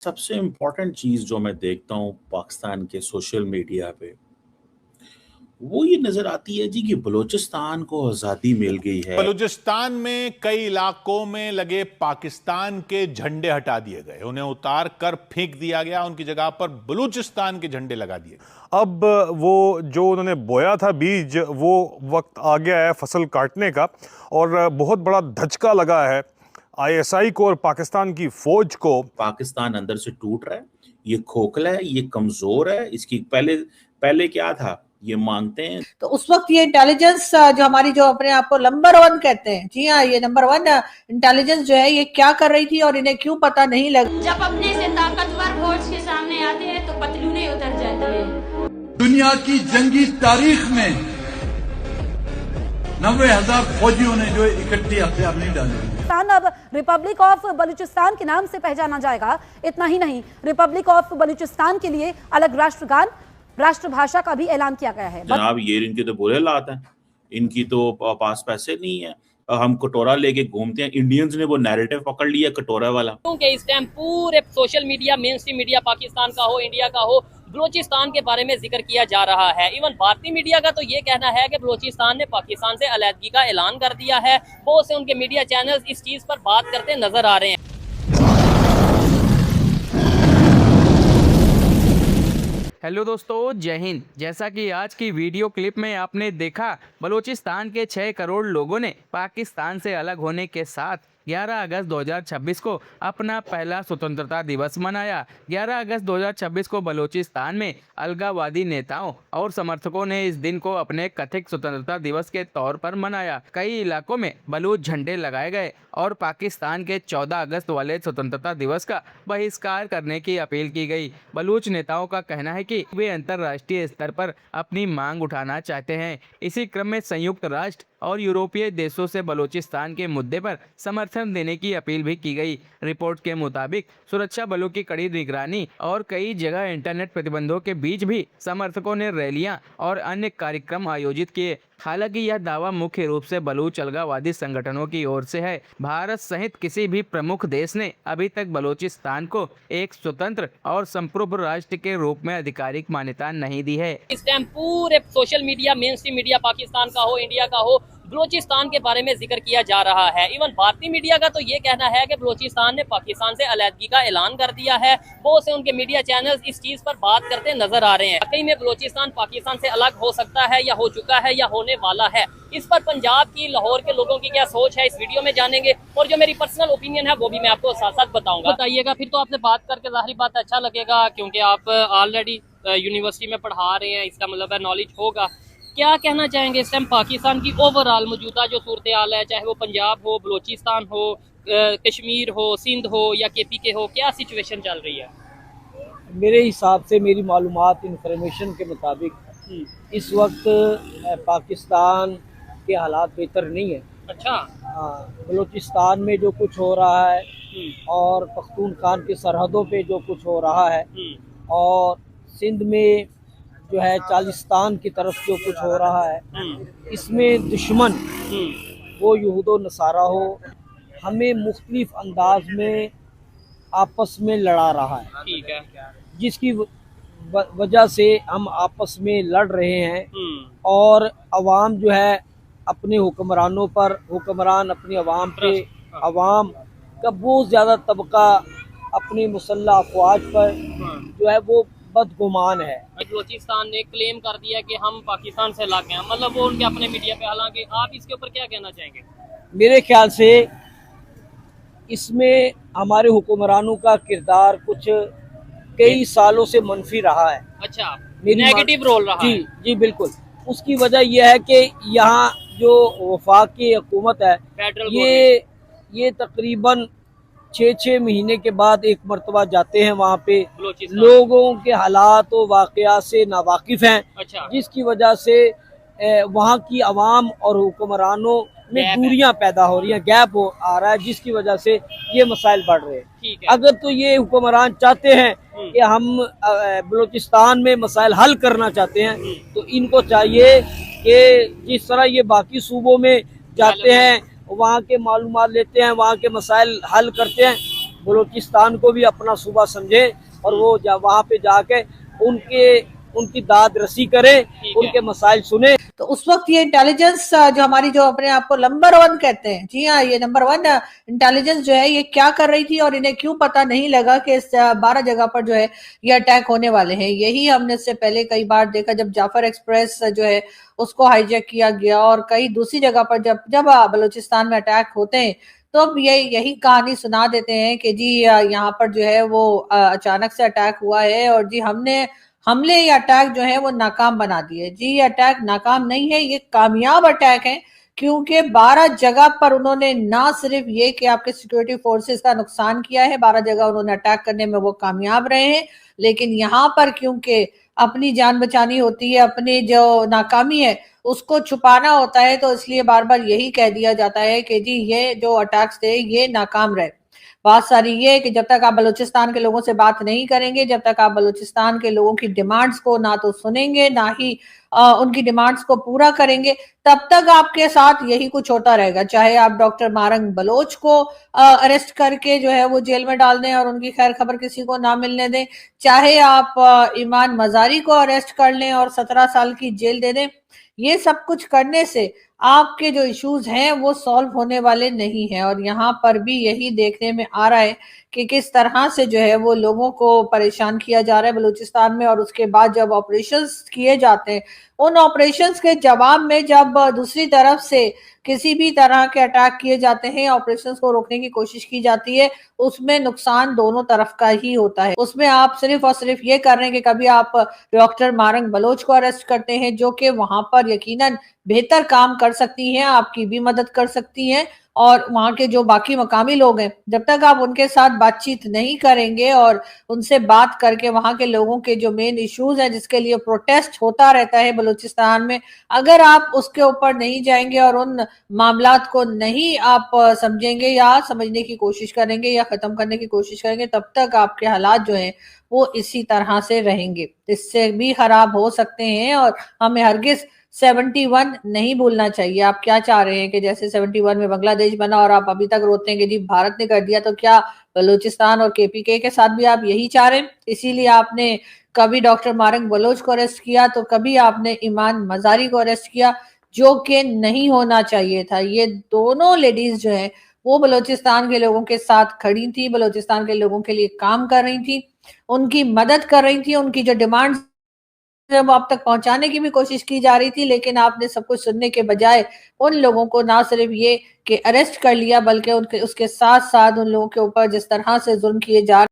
सबसे इम्पोर्टेंट चीज़ जो मैं देखता हूँ पाकिस्तान के सोशल मीडिया पे, वो ये नज़र आती है जी कि बलूचिस्तान को आज़ादी मिल गई है। बलूचिस्तान में कई इलाकों में लगे पाकिस्तान के झंडे हटा दिए गए, उन्हें उतार कर फेंक दिया गया, उनकी जगह पर बलूचिस्तान के झंडे लगा दिए गए। अब वो जो उन्होंने बोया था बीज, वो वक्त आ गया है फसल काटने का और बहुत बड़ा धचका लगा है आईएसआई को और पाकिस्तान की फौज को। पाकिस्तान अंदर से टूट रहा है, ये खोखला है, ये कमजोर है। इसकी पहले क्या था, ये मांगते हैं। तो उस वक्त ये इंटेलिजेंस जो हमारी, जो अपने आप को नंबर 1 कहते हैं, जी हाँ, ये नंबर 1 इंटेलिजेंस जो है, ये क्या कर रही थी और इन्हें क्यों पता नहीं लगा। जब अपने से ताकतवर फौज के सामने आते हैं तो पतलूने उतर जाती है। दुनिया की जंगी तारीख में 90,000 फौजियों ने जो इकट्ठे हथियार नहीं डाले। अब रिपब्लिक ऑफ बलूचिस्तान के नाम से पहचाना जाएगा। इतना ही नहीं, रिपब्लिक ऑफ बलूचिस्तान के लिए अलग राष्ट्रगान, राष्ट्रभाषा का भी ऐलान किया गया है। जनाब, ये इनके तो बुरे हालात हैं, इनकी तो पास पैसे नहीं है। हम कटोरा लेके घूमते हैं, इंडियंस ने वो नैरेटिव पकड़ लिया कटोरा वाला। क्योंकि इस टाइम पूरे social media, main stream media, Pakistan का हो, इंडिया का हो, बलूचिस्तान के बारे में जिक्र किया जा रहा है। इवन भारतीय मीडिया का तो ये कहना है कि बलूचिस्तान ने पाकिस्तान से अलहदगी का ऐलान कर दिया है। बहुत से उनके मीडिया चैनल्स इस चीज पर बात करते नजर आ रहे हैं। हेलो दोस्तों, जय हिंद। जैसा कि आज की वीडियो क्लिप में आपने देखा, बलूचिस्तान के 6 करोड़ लोगों ने पाकिस्तान से अलग होने के साथ 11 अगस्त 2026 को अपना पहला स्वतंत्रता दिवस मनाया। 11 अगस्त 2026 को बलूचिस्तान में अलगाववादी नेताओं और समर्थकों ने इस दिन को अपने कथित स्वतंत्रता दिवस के तौर पर मनाया। कई इलाकों में बलूच झंडे लगाए गए और पाकिस्तान के 14 अगस्त वाले स्वतंत्रता दिवस का बहिष्कार करने की अपील की गई। बलूच नेताओं का कहना है कि वे अंतर्राष्ट्रीय स्तर पर अपनी मांग उठाना चाहते हैं। इसी क्रम में संयुक्त राष्ट्र और यूरोपीय देशों से बलूचिस्तान के मुद्दे पर समर्थन देने की अपील भी की गई। रिपोर्ट के मुताबिक सुरक्षा बलों की कड़ी निगरानी और कई जगह इंटरनेट प्रतिबंधों के बीच भी समर्थकों ने रैलियां और अन्य कार्यक्रम आयोजित किए। हालांकि यह दावा मुख्य रूप से बलूच अलगाववादी संगठनों की ओर से है। भारत सहित किसी भी प्रमुख देश ने अभी तक बलूचिस्तान को एक स्वतंत्र और संप्रभु राष्ट्र के रूप में आधिकारिक मान्यता नहीं दी है। इस टाइम पूरे social media, main stream media, Pakistan का हो, इंडिया का हो, बलूचिस्तान के बारे में जिक्र किया जा रहा है। इवन भारतीय मीडिया का तो ये कहना है कि बलूचिस्तान ने पाकिस्तान से अलहदगी का ऐलान कर दिया है। बहुत से उनके मीडिया चैनल्स इस चीज पर बात करते नजर आ रहे हैं। वाकई में बलूचिस्तान पाकिस्तान से अलग हो सकता है, या हो चुका है, या होने वाला है। इस पर पंजाब की, लाहौर के लोगों की क्या सोच है, इस वीडियो में जानेंगे। और जो मेरी पर्सनल ओपिनियन है वो भी मैं आपको साथ साथ बताऊंगा। बताइएगा, फिर तो आपसे बात करके जाहिर बात अच्छा लगेगा, क्योंकि आप ऑलरेडी यूनिवर्सिटी में पढ़ा रहे हैं, इसका मतलब है नॉलेज होगा। क्या कहना चाहेंगे इस टाइम पाकिस्तान की ओवरऑल मौजूदा जो सूरत हाल है, चाहे वो पंजाब हो, बलूचिस्तान हो, कश्मीर हो, सिंध हो या केपी के हो, क्या सिचुएशन चल रही है? मेरे हिसाब से, मेरी मालूमात, इंफॉर्मेशन के मुताबिक इस वक्त पाकिस्तान के हालात बेहतर नहीं है। अच्छा। हाँ, बलूचिस्तान में जो कुछ हो रहा है और पख्तूनख्वान की सरहदों पे जो कुछ हो रहा है, और सिंध में जो है चालिस्तान की तरफ जो कुछ हो रहा है, इसमें दुश्मन वो यहूदो नसारा हो, हमें मुख्तलिफ अंदाज में आपस में लड़ा रहा है। ठीक है। जिसकी वजह से हम आपस में लड़ रहे हैं और अवाम जो है अपने हुक्मरानों पर, हुक्मरान अपनी अवाम पे, अवाम का बहुत ज़्यादा तबका अपनी मुसल्लह अफवाज पर जो है वो बदगुमान है। बलूचिस्तान ने क्लेम कर दिया कि हम पाकिस्तान से अलग हैं, मतलब वो उनके अपने मीडिया पे। हालांकि आप इसके ऊपर क्या कहना चाहेंगे? मेरे ख्याल से इसमें हमारे हुक्मरानों का किरदार कुछ कई सालों से मनफी रहा है। अच्छा, नेगेटिव रोल रहा है। जी बिल्कुल। उसकी वजह यह है कि यहाँ जो वफाकी हुकूमत है, ये तकरीबन 6 महीने के बाद एक मरतबा जाते हैं वहाँ पे, लोगों के हालात और वाक़यात से नावाकिफ हैं। अच्छा। जिसकी वजह से वहाँ की आवाम और हुक्मरानों में दूरियां पैदा हो रही हैं, गैप आ रहा है, जिसकी वजह से ये मसाइल बढ़ रहे हैं। अगर तो ये हुक्मरान चाहते हैं कि हम बलूचिस्तान में मसाइल हल करना चाहते हैं, तो इनको चाहिए कि जिस तरह ये बाकी सूबों में जाते हैं, वहाँ के मालूमात लेते हैं, वहाँ के मसाइल हल करते हैं, बलूचिस्तान को भी अपना सूबा समझे और वो वहाँ पे जाके उनकी दाद रसी करे, उनके मसाइल सुने। तो उस वक्त ये इंटेलिजेंस जो हमारी जो अपने आप को नंबर 1 कहते हैं, जी हाँ, ये नंबर 1 इंटेलिजेंस जो है ये क्या कर रही थी और इन्हें क्यों पता नहीं लगा कि इस 12 जगह पर जो है ये अटैक होने वाले हैं। यही हमने इससे पहले कई बार देखा, जब जाफर एक्सप्रेस जो है उसको हाईजैक किया गया और कई दूसरी जगह पर जब बलूचिस्तान में अटैक होते हैं तो अब यही कहानी सुना देते हैं कि जी यहाँ पर जो है वो अचानक से अटैक हुआ है और जी हमले या अटैक जो है वो नाकाम बना दिए। जी ये अटैक नाकाम नहीं है, ये कामयाब अटैक है, क्योंकि 12 जगह पर उन्होंने ना सिर्फ ये कि आपके सिक्योरिटी फोर्सेस का नुकसान किया है, 12 जगह उन्होंने अटैक करने में वो कामयाब रहे हैं, लेकिन यहाँ पर क्योंकि अपनी जान बचानी होती है, अपनी जो नाकामी है उसको छुपाना होता है, तो इसलिए बार बार यही कह दिया जाता है कि जी ये जो अटैक्स थे ये नाकाम रहे। बात सारी ये है कि जब तक आप बलूचिस्तान के लोगों से बात नहीं करेंगे, जब तक आप बलूचिस्तान के लोगों की डिमांड्स को ना तो सुनेंगे ना ही उनकी डिमांड्स को पूरा करेंगे, तब तक आपके साथ यही कुछ होता रहेगा। चाहे आप डॉक्टर मारंग बलोच को अरेस्ट करके जो है वो जेल में डाल दें और उनकी खैर खबर किसी को ना मिलने दें, चाहे आप ईमान मजारी को अरेस्ट कर लें और 17 साल की जेल दे दें, ये सब कुछ करने से आपके जो इश्यूज हैं वो सॉल्व होने वाले नहीं हैं। और यहाँ पर भी यही देखने में आ रहा है कि किस तरह से जो है वो लोगों को परेशान किया जा रहा है बलूचिस्तान में। और उसके बाद जब ऑपरेशंस किए जाते हैं, उन ऑपरेशंस के जवाब में जब दूसरी तरफ से किसी भी तरह के अटैक किए जाते हैं, ऑपरेशंस को रोकने की कोशिश की जाती है, उसमें नुकसान दोनों तरफ का ही होता है। उसमें आप सिर्फ और सिर्फ ये कर रहे हैं कि कभी आप डॉक्टर मारंग बलोच को अरेस्ट करते हैं जो कि वहां पर यकीनन बेहतर काम कर सकती हैं, आपकी भी मदद कर सकती हैं, और वहां के जो बाकी मकामी लोग हैं, जब तक आप उनके साथ बातचीत नहीं करेंगे और उनसे बात करके वहां के लोगों के जो मेन इश्यूज हैं जिसके लिए प्रोटेस्ट होता रहता है बलूचिस्तान में, अगर आप उसके ऊपर नहीं जाएंगे और उन मामलात को नहीं आप समझेंगे या समझने की कोशिश करेंगे या खत्म करने की कोशिश करेंगे, तब तक आपके हालात जो हैं वो इसी तरह से रहेंगे, इससे भी खराब हो सकते हैं। और हमें हरगिज 71 नहीं भूलना चाहिए। आप क्या चाह रहे हैं कि जैसे 71 में बांग्लादेश बना और आप अभी तक रोते हैं कि जी भारत ने कर दिया, तो क्या बलूचिस्तान और केपीके के साथ भी आप यही चाह रहे हैं? इसीलिए आपने कभी डॉक्टर मारंग बलोच को अरेस्ट किया तो कभी आपने ईमान मजारी को अरेस्ट किया, जो कि नहीं होना चाहिए था। ये दोनों लेडीज जो है वो बलूचिस्तान के लोगों के साथ खड़ी थी, बलूचिस्तान के लोगों के लिए काम कर रही थी, उनकी मदद कर रही थी, उनकी जो डिमांड्स जब आप तक पहुंचाने की भी कोशिश की जा रही थी, लेकिन आपने सब कुछ सुनने के बजाय उन लोगों को ना सिर्फ ये कि अरेस्ट कर लिया, बल्कि उनके उसके साथ साथ उन लोगों के ऊपर जिस तरह से जुल्म किए जा